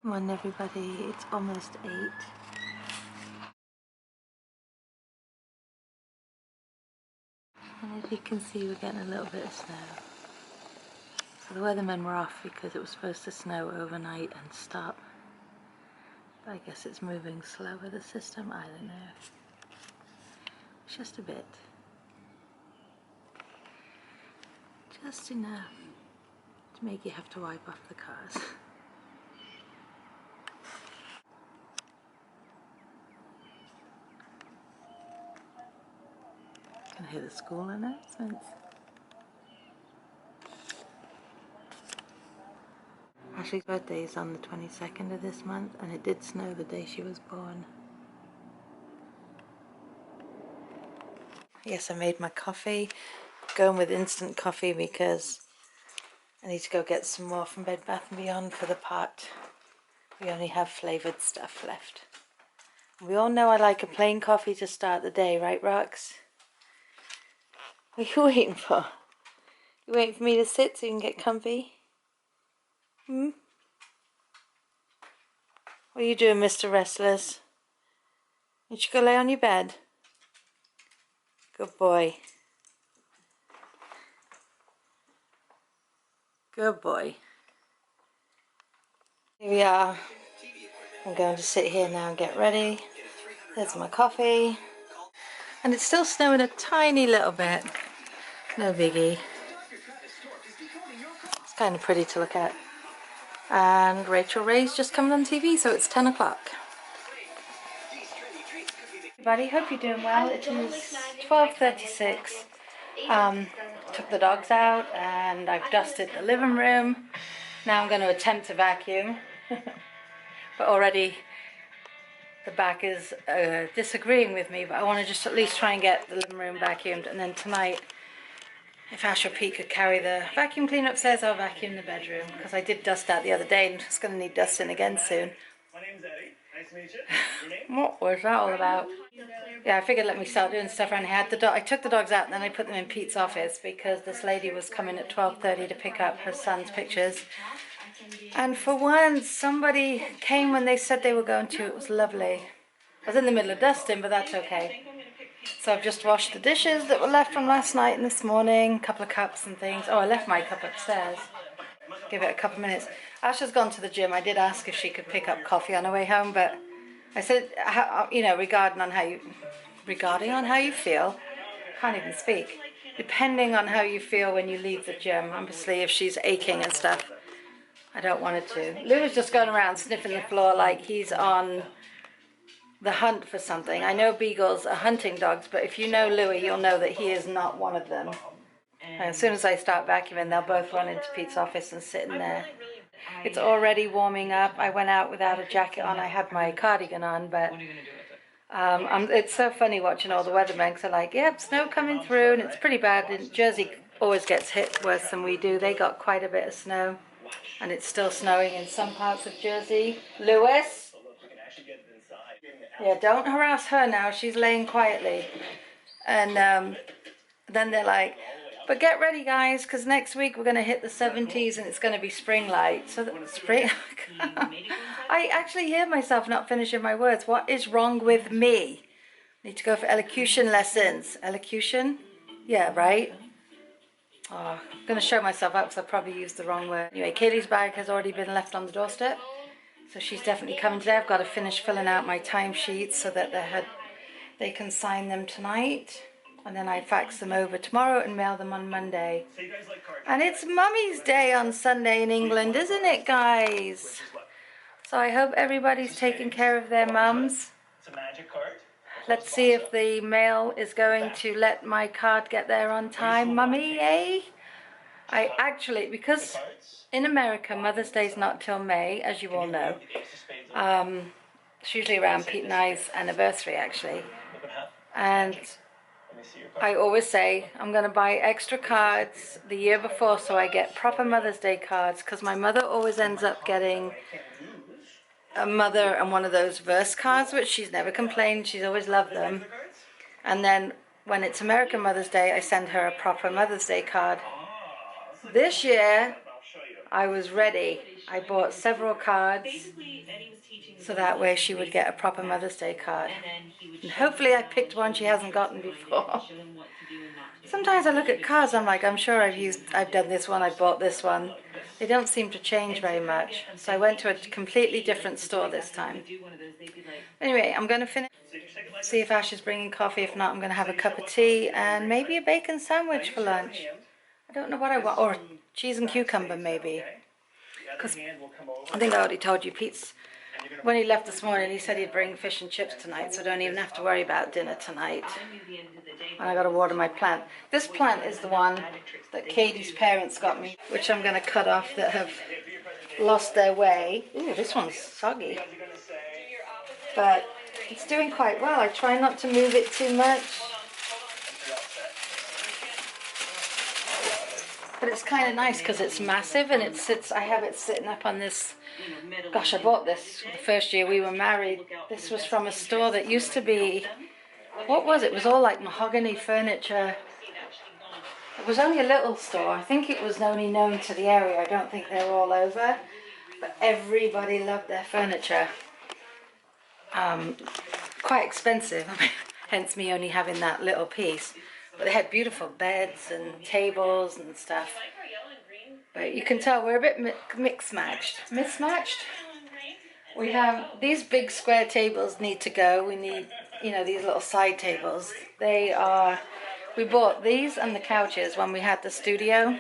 Come on everybody, it's almost 8. And as you can see, we're getting a little bit of snow. So the weathermen were off because it was supposed to snow overnight and stop. But I guess it's moving slower, the system, I don't know. It's just a bit. Just enough to make you have to wipe off the cars. Can hear the school announcements. Ashley's birthday is on the 22nd of this month, and it did snow the day she was born. Yes, I made my coffee. Going with instant coffee because I need to go get some more from Bed Bath & Beyond for the pot. We only have flavoured stuff left. We all know I like a plain coffee to start the day, right, Rox? What are you waiting for? You waiting for me to sit so you can get comfy? Hmm? What are you doing, Mr. Restless? You should go lay on your bed. Good boy. Good boy. Here we are. I'm going to sit here now and get ready. There's my coffee. And it's still snowing a tiny little bit. No biggie. It's kind of pretty to look at. And Rachel Ray's just coming on TV, so it's 10 o'clock. Everybody, hope you're doing well. It is 12:36. Took the dogs out and I've dusted the living room. Now I'm going to attempt to vacuum. But already the back is disagreeing with me, but I want to just at least try and get the living room vacuumed, and then tonight, if Ash or Pete could carry the vacuum cleaner upstairs, I'll vacuum the bedroom, because I did dust that the other day and it's going to need dusting again soon. My name's Eddie. Nice to meet you. Your name? What was that all about? Yeah, I figured let me start doing stuff around here. I took the dogs out and then I put them in Pete's office because this lady was coming at 12:30 to pick up her son's pictures. And for once, somebody came when they said they were going to. It was lovely. I was in the middle of dusting, but that's okay. So I've just washed the dishes that were left from last night and this morning. A couple of cups and things. Oh, I left my cup upstairs. Give it a couple of minutes. Ash has gone to the gym. I did ask if she could pick up coffee on her way home, but I said, you know, regarding on how you feel. Can't even speak. Depending on how you feel when you leave the gym. Obviously, if she's aching and stuff, I don't want her to. Lou is just going around sniffing the floor like he's on the hunt for something. I know beagles are hunting dogs, but if you know Louie, you'll know that he is not one of them. And as soon as I start vacuuming, they'll both run into Pete's office and sit in there. It's already warming up. I went out without a jacket on. I had my cardigan on, but it's so funny watching all the weathermen, because they're like, yep, snow coming through, and it's pretty bad. And Jersey always gets hit worse than we do. They got quite a bit of snow, and it's still snowing in some parts of Jersey. Lewis? Yeah, don't harass her now. She's laying quietly. And then they're like, but get ready, guys, because next week we're going to hit the 70s and it's going to be spring light. So spring. I actually hear myself not finishing my words. What is wrong with me? Need to go for elocution lessons. Elocution? Yeah, right? Oh, I'm going to show myself out because I probably used the wrong word. Anyway, Kaylee's bag has already been left on the doorstep. So she's definitely coming today. I've got to finish filling out my timesheets so that they can sign them tonight. And then I fax them over tomorrow and mail them on Monday. And it's Mummy's Day on Sunday in England, isn't it, guys? So I hope everybody's taking care of their mums. Let's see if the mail is going to let my card get there on time, Mummy, eh? I actually, because in America, Mother's Day is not till May, as you all know. It's usually around Pete and I's anniversary, actually. And I always say I'm going to buy extra cards the year before so I get proper Mother's Day cards, because my mother always ends up getting a mother and one of those verse cards, which she's never complained. She's always loved them. And then when it's American Mother's Day, I send her a proper Mother's Day card. This year, I was ready. I bought several cards so that way she would get a proper Mother's Day card. And hopefully I picked one she hasn't gotten before. Sometimes I look at cards, I'm like, I'm sure I've done this one, I've bought this one. They don't seem to change very much. So I went to a completely different store this time. Anyway, I'm going to finish, see if Ash is bringing coffee. If not, I'm going to have a cup of tea and maybe a bacon sandwich for lunch. I don't know what I want, or cheese and cucumber maybe. Because I think I already told you, Pete's, when he left this morning, he said he'd bring fish and chips tonight, so I don't even have to worry about dinner tonight. And I got to water my plant. This plant is the one that Katie's parents got me, which I'm going to cut off, that have lost their way. Ooh, this one's soggy. But it's doing quite well. I try not to move it too much. But it's kind of nice because it's massive and it sits, I have it sitting up on this. Gosh, I bought this the first year we were married. This was from a store that used to be, what was it? It was all like mahogany furniture. It was only a little store. I think it was only known to the area. I don't think they were all over. But everybody loved their furniture. Quite expensive, hence me only having that little piece. But they had beautiful beds and tables and stuff. But you can tell we're a bit mismatched. We have these big square tables need to go. We need, you know, these little side tables. We bought these and the couches when we had the studio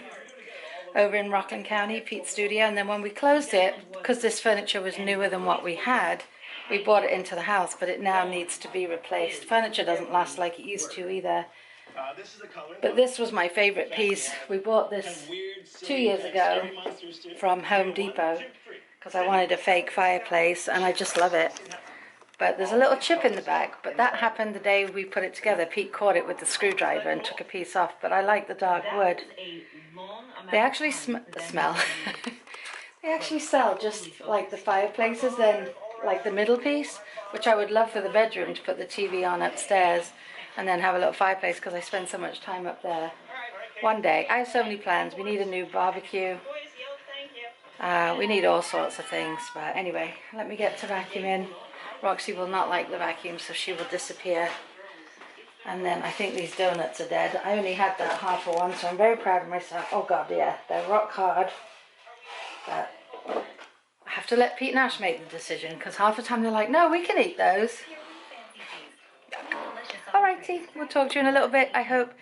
over in Rockland County, Pete's studio. And then when we closed it, because this furniture was newer than what we had, we brought it into the house, but it now needs to be replaced. Furniture doesn't last like it used to either. But this was my favorite piece. We bought this 2 years ago from Home Depot because I wanted a fake fireplace and I just love it. But there's a little chip in the back, but that happened the day we put it together. Pete caught it with the screwdriver and took a piece off, but I like the dark wood. They actually smell. They actually sell just like the fireplaces, then like the middle piece, which I would love for the bedroom to put the TV on upstairs and then have a little fireplace because I spend so much time up there. One day, I have so many plans. We need a new barbecue. We need all sorts of things, but anyway, let me get to vacuuming. Roxy will not like the vacuum, so she will disappear. And then I think these donuts are dead. I only had that half of one, so I'm very proud of myself. Oh God, yeah, they're rock hard. But I have to let Pete and Ash make the decision because half the time they're like, no, we can eat those. Alrighty, we'll talk to you in a little bit. I hope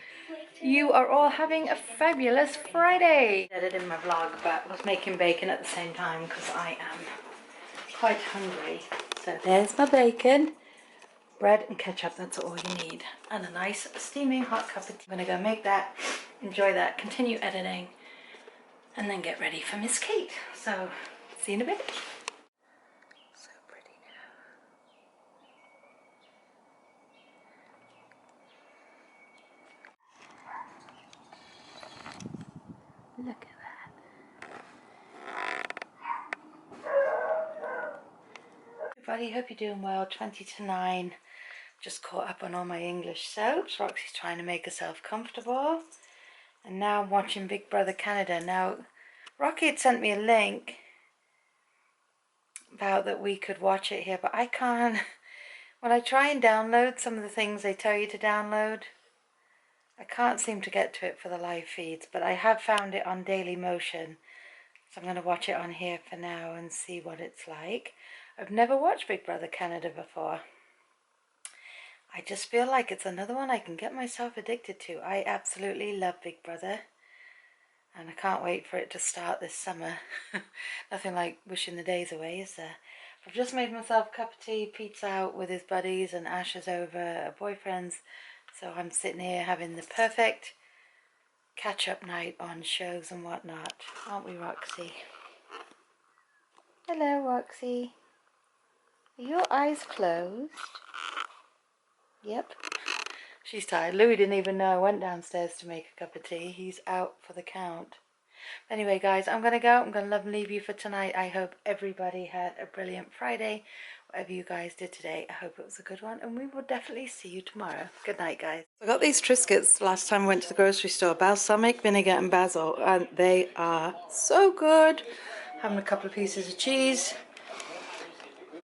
you are all having a fabulous Friday. I did it in my vlog, but I was making bacon at the same time because I am quite hungry. So there's my bacon, bread and ketchup, that's all you need. And a nice steaming hot cup of tea. I'm gonna go make that, enjoy that, continue editing, and then get ready for Miss Kate. So, see you in a bit. So pretty now. Look at everybody, hope you're doing well. 20 to 9. Just caught up on all my English soaps. Roxy's trying to make herself comfortable. And now I'm watching Big Brother Canada. Now, Rocky had sent me a link about that we could watch it here, but I can't. When I try and download some of the things they tell you to download, I can't seem to get to it for the live feeds, but I have found it on Daily Motion. So I'm going to watch it on here for now and see what it's like. I've never watched Big Brother Canada before. I just feel like it's another one I can get myself addicted to. I absolutely love Big Brother. And I can't wait for it to start this summer. Nothing like wishing the days away, is there? I've just made myself a cup of tea. Pete's out with his buddies and Ash is over at her boyfriend's. So I'm sitting here having the perfect catch-up night on shows and whatnot. Aren't we, Roxy? Hello, Roxy. Are your eyes closed? Yep. She's tired. Louis didn't even know I went downstairs to make a cup of tea. He's out for the count. Anyway, guys, I'm going to go. I'm going to love and leave you for tonight. I hope everybody had a brilliant Friday. Whatever you guys did today, I hope it was a good one. And we will definitely see you tomorrow. Good night, guys. I got these Triscuits last time I went to the grocery store. Balsamic, vinegar and basil. And they are so good. having a couple of pieces of cheese.